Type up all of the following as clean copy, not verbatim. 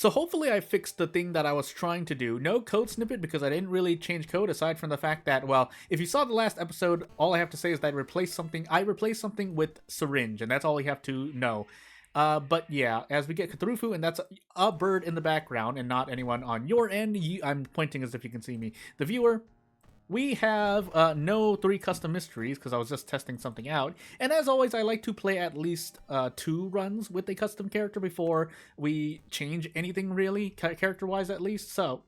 So hopefully I fixed the thing that I was trying to do. No code snippet because I didn't really change code aside from the fact that, well, if you saw the last episode, all I have to say is that I replaced something with syringe, and that's all you have to know. But yeah, as we get Cthulhu, and that's a bird in the background and not anyone on your end. I'm pointing as if you can see me. The viewer, we have no 3 custom mysteries because I was just testing something out. And as always, I like to play at least 2 runs with a custom character before we change anything really, character-wise at least. So,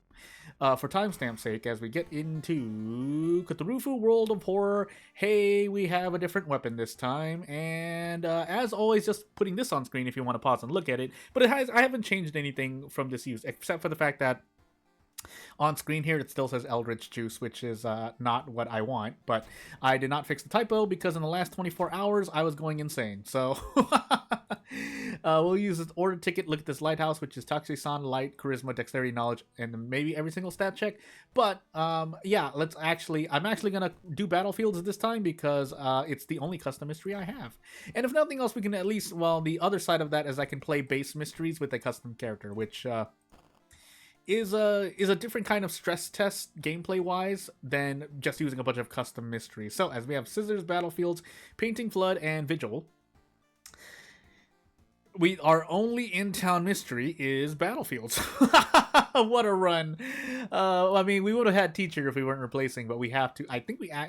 for timestamp's sake, as we get into Cthulhu World of Horror, hey, we have a different weapon this time. And as always, just putting this on screen if you want to pause and look at it. But I haven't changed anything from this use, except for the fact that on screen here, it still says Eldritch Juice, which is not what I want, but I did not fix the typo because in the last 24 hours, I was going insane. So we'll use this order ticket, look at this lighthouse, which is Toxicon, Light, Charisma, Dexterity, Knowledge, and maybe every single stat check. But yeah, I'm actually going to do Battlefields this time because it's the only custom mystery I have. And if nothing else, we can at least, well, the other side of that is I can play base mysteries with a custom character, which is a different kind of stress test gameplay wise than just using a bunch of custom mysteries. So as we have Scissors, Battlefields, Painting Flood, and Vigil, our only in-town mystery is Battlefields. What a run. I mean, we would have had Teacher if we weren't replacing, but we have to.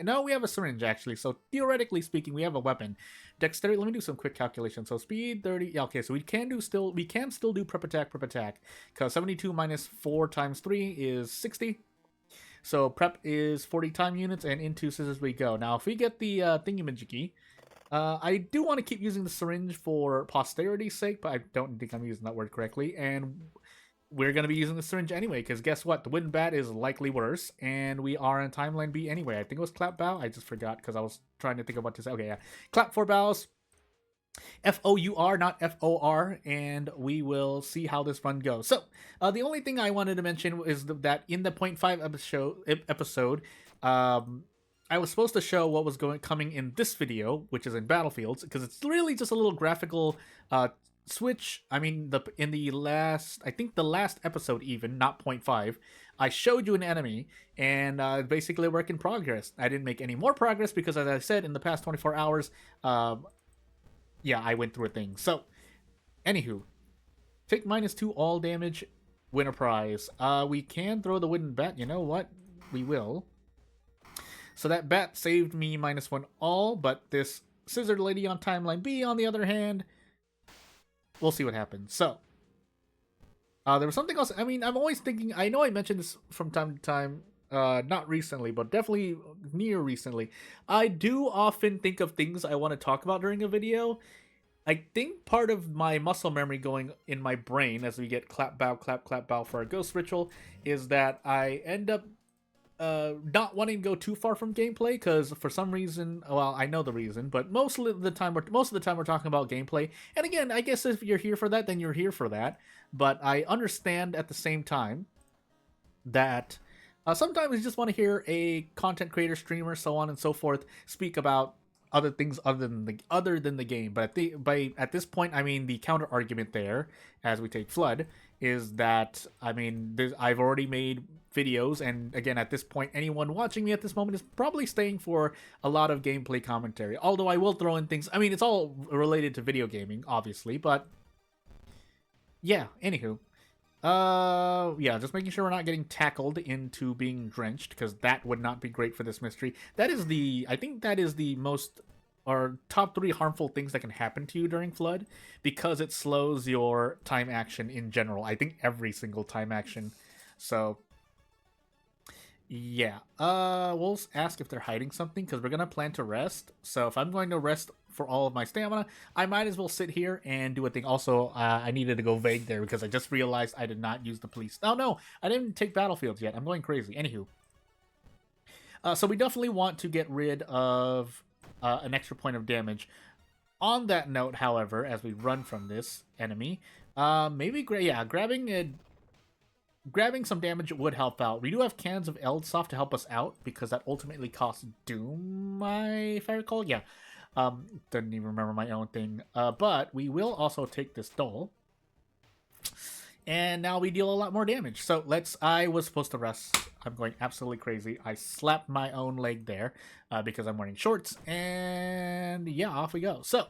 No, we have a syringe actually. So theoretically speaking, we have a weapon. Dexterity. Let me do some quick calculations. So speed 30. Yeah, okay. So we can still do prep attack. Because 72 minus 4 times 3 is 60. So prep is 40 time units, and into scissors we go. Now, if we get the thingamajiggy, I do want to keep using the syringe for posterity's sake, but I don't think I'm using that word correctly. And we're going to be using the syringe anyway, because guess what? The wooden bat is likely worse, and we are in timeline B anyway. I think it was clap bow. I just forgot because I was trying to think of what to say. Okay, yeah. Clap 4 bows. F-O-U-R, not F-O-R, and we will see how this run goes. So, the only thing I wanted to mention is that in the 0.5 episode, I was supposed to show what was coming in this video, which is in Battlefields, because it's really just a little graphical switch. I mean, the last episode even, not 0.5, I showed you an enemy, and basically a work in progress. I didn't make any more progress because, as I said, in the past 24 hours, yeah, I went through a thing. So, anywho, take -2 all damage, win a prize. We can throw the wooden bat. You know what? We will. So that bat saved me -1 all, but this scissor lady on timeline B, on the other hand, we'll see what happens. So, there was something else. I mean, I'm always thinking, I know I mentioned this from time to time, not recently, but definitely near recently. I do often think of things I want to talk about during a video. I think part of my muscle memory going in my brain as we get clap, bow for our ghost ritual is that I end up not wanting to go too far from gameplay because for some reason, well, I know the reason, but most of the time we're talking about gameplay. And again, I guess if you're here for that, then you're here for that. But I understand at the same time that sometimes you just want to hear a content creator, streamer, so on and so forth, speak about other things other than the game. But at this point, I mean, the counter argument there, as we take Flood, is that, I mean, I've already made videos, and again, at this point, anyone watching me at this moment is probably staying for a lot of gameplay commentary. Although I will throw in things, I mean, it's all related to video gaming, obviously, but yeah, anywho. Yeah, just making sure we're not getting tackled into being drenched, because that would not be great for this mystery. I think that is the most, or top 3 harmful things that can happen to you during Flood, because it slows your time action in general. I think every single time action. So, yeah. We'll ask if they're hiding something, because we're going to plan to rest. So if I'm going to rest for all of my stamina, I might as well sit here and do a thing. Also, I needed to go vague there because I just realized I did not use the police. Oh no, I didn't take Battlefields yet. I'm going crazy. Anywho. So we definitely want to get rid of an extra point of damage. On that note, however, as we run from this enemy, maybe grabbing some damage would help out. We do have cans of Eldsoft to help us out because that ultimately costs Doom, if I recall. Yeah. Didn't even remember my own thing. But we will also take this doll. And now we deal a lot more damage. So I was supposed to rest. I'm going absolutely crazy. I slapped my own leg there because I'm wearing shorts. And yeah, off we go. So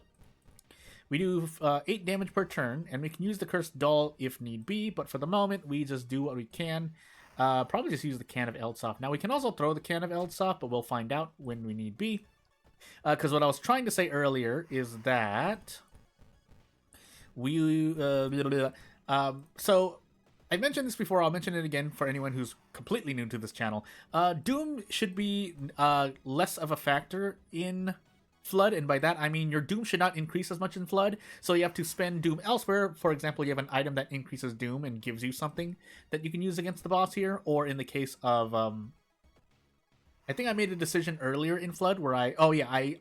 we do 8 damage per turn, and we can use the Cursed Doll if need be. But for the moment, we just do what we can. Probably just use the Can of Eldsoft. Now, we can also throw the Can of Eldsoft, but we'll find out when we need be. Because what I was trying to say earlier is that we... so I mentioned this before. I'll mention it again for anyone who's completely new to this channel. Doom should be less of a factor in Flood, and by that I mean your Doom should not increase as much in Flood, so you have to spend Doom elsewhere. For example, you have an item that increases Doom and gives you something that you can use against the boss here, or in the case of I think I made a decision earlier in Flood where I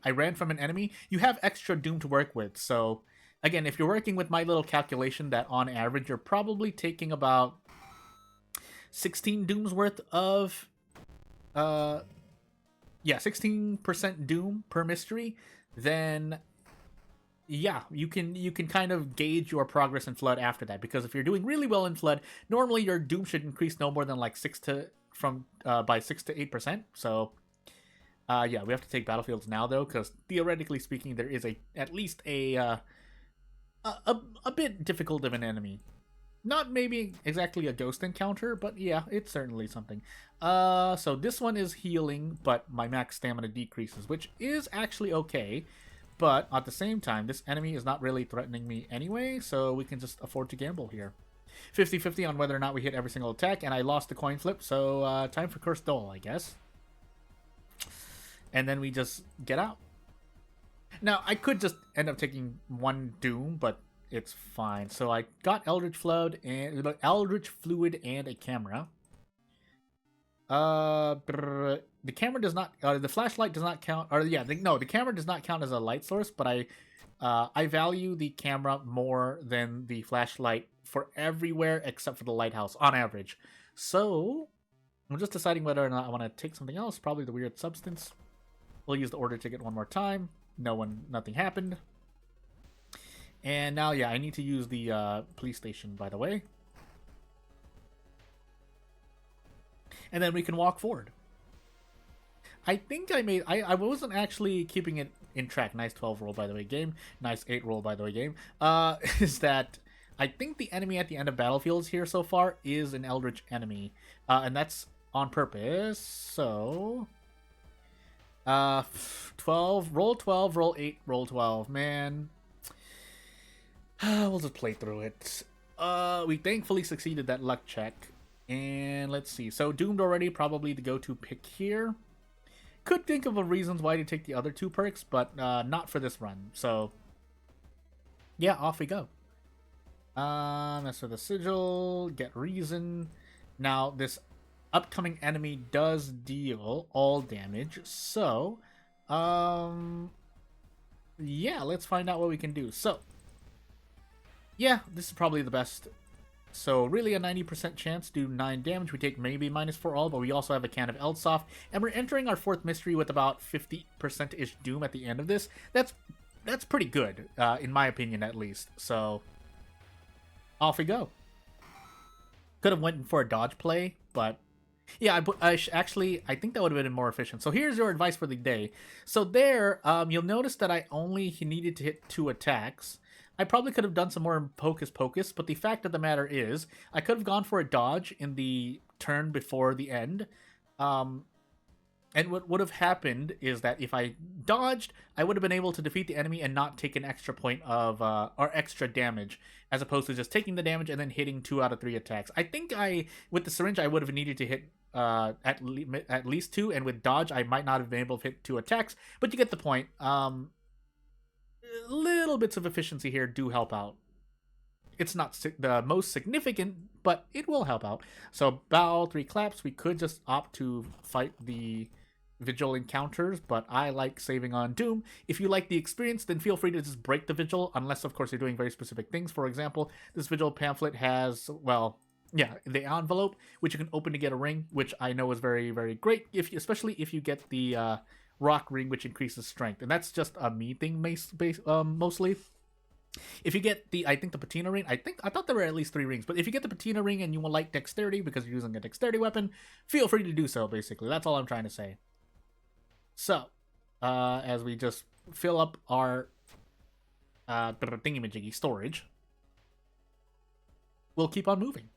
ran from an enemy. You have extra Doom to work with, so again, if you're working with my little calculation that on average you're probably taking about 16 Dooms worth of 16% Doom per mystery, then yeah, you can kind of gauge your progress in Flood after that. Because if you're doing really well in Flood, normally your Doom should increase no more than like by 6 to 8%. So yeah, we have to take battlefields now though, because theoretically speaking, there is at least a bit difficult of an enemy. Not maybe exactly a ghost encounter, but yeah, it's certainly something. So this one is healing, but my max stamina decreases, which is actually okay. But at the same time, this enemy is not really threatening me anyway, so we can just afford to gamble here. 50-50 on whether or not we hit every single attack, and I lost the coin flip, so time for Cursed Doll, I guess. And then we just get out. Now, I could just end up taking one Doom, but it's fine. So I got Eldritch Fluid and a camera. The camera does not, the flashlight does not count, the camera does not count as a light source, but I value the camera more than the flashlight for everywhere except for the lighthouse on average. So I'm just deciding whether or not I want to take something else, probably the weird substance. We'll use the order ticket one more time. Nothing happened. And now, yeah, I need to use the police station, by the way. And then we can walk forward. I think I wasn't actually keeping it in track. Nice 12 roll, by the way, game. Nice 8 roll, by the way, game. Is that I think the enemy at the end of battlefields here so far is an Eldritch enemy. And that's on purpose. So 12, roll 12, roll 8, roll 12. Man. We'll just play through it. We thankfully succeeded that luck check. And let's see. So Doomed already, probably the go-to pick here. Could think of reasons why to take the other 2 perks, but not for this run. So yeah, off we go. That's for the sigil. Get reason. Now this upcoming enemy does deal all damage. So yeah, let's find out what we can do. So yeah, this is probably the best. So really a 90% chance to do 9 damage. We take maybe -4 all, but we also have a Can of Eldsoft. And we're entering our 4th mystery with about 50%-ish Doom at the end of this. That's pretty good, in my opinion at least. So off we go. Could have went for a dodge play, but yeah, I think that would have been more efficient. So here's your advice for the day. So there, you'll notice that I only needed to hit 2 attacks. I probably could have done some more Hocus Pocus, but the fact of the matter is, I could have gone for a dodge in the turn before the end. And what would have happened is that if I dodged, I would have been able to defeat the enemy and not take an extra point of, or extra damage, as opposed to just taking the damage and then hitting 2 out of 3 attacks. I think with the syringe, I would have needed to hit at least 2, and with dodge, I might not have been able to hit 2 attacks, but you get the point. Little bits of efficiency here do help out. It's not the most significant, but it will help out. So bow, 3 claps. We could just opt to fight the Vigil encounters, but I like saving on Doom. If you like the experience, then feel free to just break the Vigil, unless of course you're doing very specific things. For example, this Vigil pamphlet has, well, yeah, the envelope, which you can open to get a ring, which I know is very, very great, especially if you get the rock ring, which increases strength. And that's just a me thing mostly. If you get the, I think the patina ring, I thought there were at least 3 rings, but if you get the patina ring and you will like dexterity because you're using a dexterity weapon, feel free to do so, basically. That's all I'm trying to say. So, as we just fill up our thingamajiggy storage, we'll keep on moving.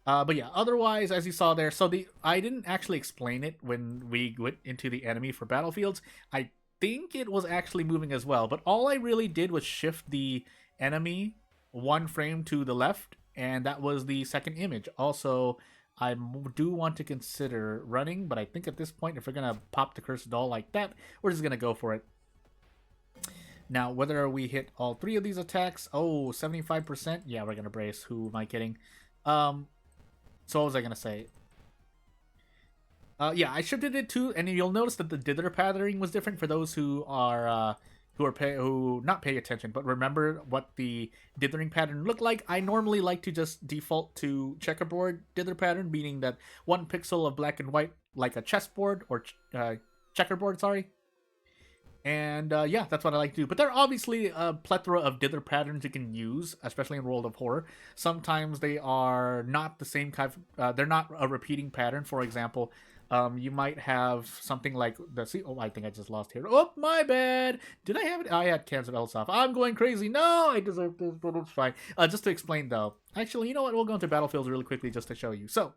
But yeah, otherwise, as you saw there, so I didn't actually explain it when we went into the enemy for battlefields. I think it was actually moving as well, but all I really did was shift the enemy 1 frame to the left, and that was the second image. Also, I do want to consider running, but I think at this point, if we're going to pop the cursed doll like that, we're just going to go for it. Now, whether we hit all 3 of these attacks, 75%, yeah, we're going to brace. Who am I kidding? So what was I going to say? Yeah, I shifted it too, and you'll notice that the dither patterning was different for those who are not pay attention, but remember what the dithering pattern looked like. I normally like to just default to checkerboard dither pattern, meaning that 1 pixel of black and white, like a chessboard or checkerboard. Sorry. And yeah, that's what I like to do. But there are obviously a plethora of dither patterns you can use, especially in World of Horror. Sometimes they are not the same kind of, they're not a repeating pattern. For example, you might have something like I think I just lost here. Oh, my bad. Did I have it? I had Cancer Elsoff. I'm going crazy. No, I deserve this, but it's fine. Just to explain though. Actually, you know what? We'll go into Battlefields really quickly just to show you. So,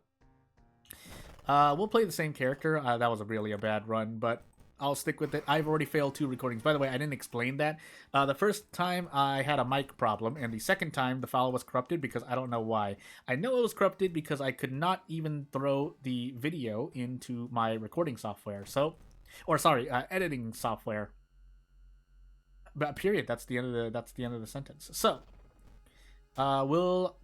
we'll play the same character. That was really a bad run, but I'll stick with it. I've already failed 2 recordings. By the way, I didn't explain that. The first time I had a mic problem, and the second time the file was corrupted because I don't know why. I know it was corrupted because I could not even throw the video into my recording software. Editing software. But period. That's the end of the sentence. So, we'll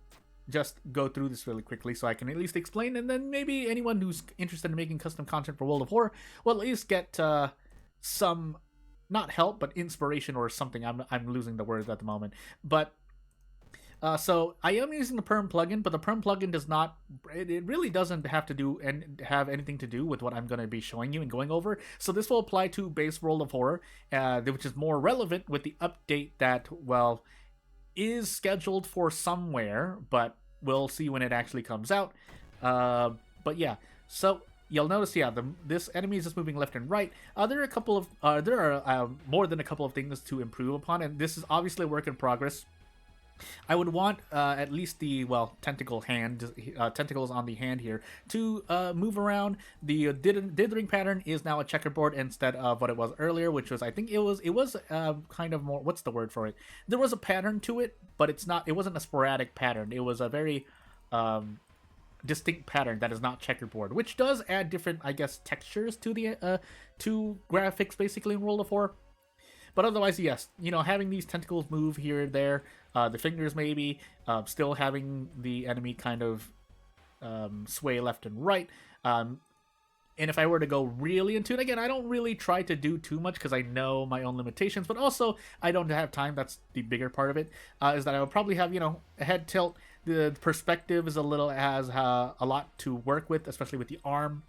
just go through this really quickly so I can at least explain, and then maybe anyone who's interested in making custom content for World of Horror will at least get some, not help, but inspiration or something. I'm losing the words at the moment. But so I am using the Perm plugin, but the Perm plugin does not, it really doesn't have to do and have anything to do with what I'm going to be showing you and going over. So this will apply to base World of Horror, which is more relevant with the update that, well, is scheduled for somewhere, but we'll see when it actually comes out. But yeah, so you'll notice, yeah, this enemy is just moving left and right. There are more than a couple of things to improve upon, and this is obviously a work in progress. I would want at least the, tentacles on the hand here to move around. The dithering pattern is now a checkerboard instead of what it was earlier, which was, I think it was kind of more, what's the word for it? There was a pattern to it, but it wasn't a sporadic pattern. It was a very distinct pattern that is not checkerboard, which does add different, I guess, textures to the to graphics basically in World of War. But otherwise, yes, having these tentacles move here and there, the fingers maybe, still having the enemy kind of sway left and right. And if I were to go really into it, again, I don't really try to do too much because I know my own limitations, but also I don't have time. That's the bigger part of it, is that I would probably have, a head tilt. The perspective has a lot to work with, especially with the arm,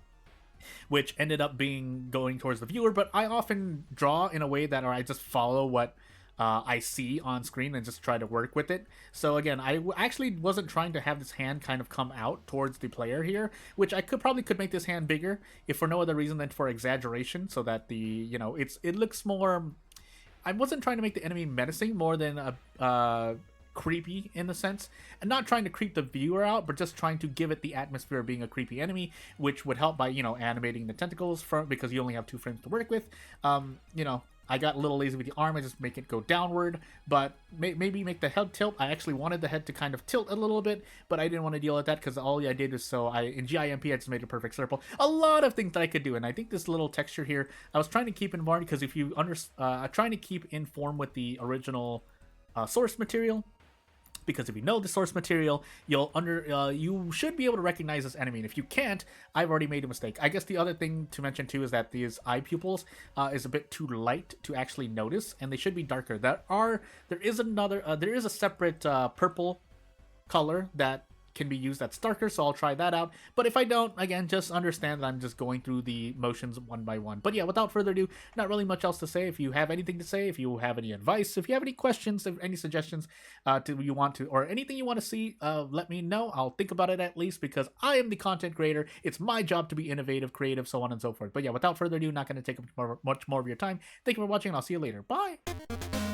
which ended up going towards the viewer. But I often draw in a way that, or I just follow what I see on screen and just try to work with it. So again, I actually wasn't trying to have this hand kind of come out towards the player here, which I probably could make this hand bigger if for no other reason than for exaggeration, so that it looks more. I wasn't trying to make the enemy menacing more than creepy in a sense, and not trying to creep the viewer out, but just trying to give it the atmosphere of being a creepy enemy, which would help by animating the tentacles because you only have 2 frames to work with. I got a little lazy with the arm. I just make it go downward, but maybe make the head tilt. I actually wanted the head to kind of tilt a little bit, but I didn't want to deal with that because all I did is in GIMP I just made a perfect circle. A lot of things that I could do, and I think this little texture here I was trying to keep in mind, because if you I'm trying to keep in form with the original source material. Because if you know the source material, you should be able to recognize this enemy. And if you can't, I've already made a mistake. I guess the other thing to mention too is that these eye pupils is a bit too light to actually notice, and they should be darker. There is a separate purple color that can be used at Starker, so I'll try that out. But if I don't, again, just understand that I'm just going through the motions one by one. But yeah, without further ado, not really much else to say. If you have anything to say, if you have any advice, if you have any questions, if any suggestions you want to, or anything you want to see, let me know. I'll think about it at least, because I am the content creator. It's my job to be innovative, creative, so on and so forth. But yeah, without further ado, not going to take up much more of your time. Thank you for watching, and I'll see you later. Bye!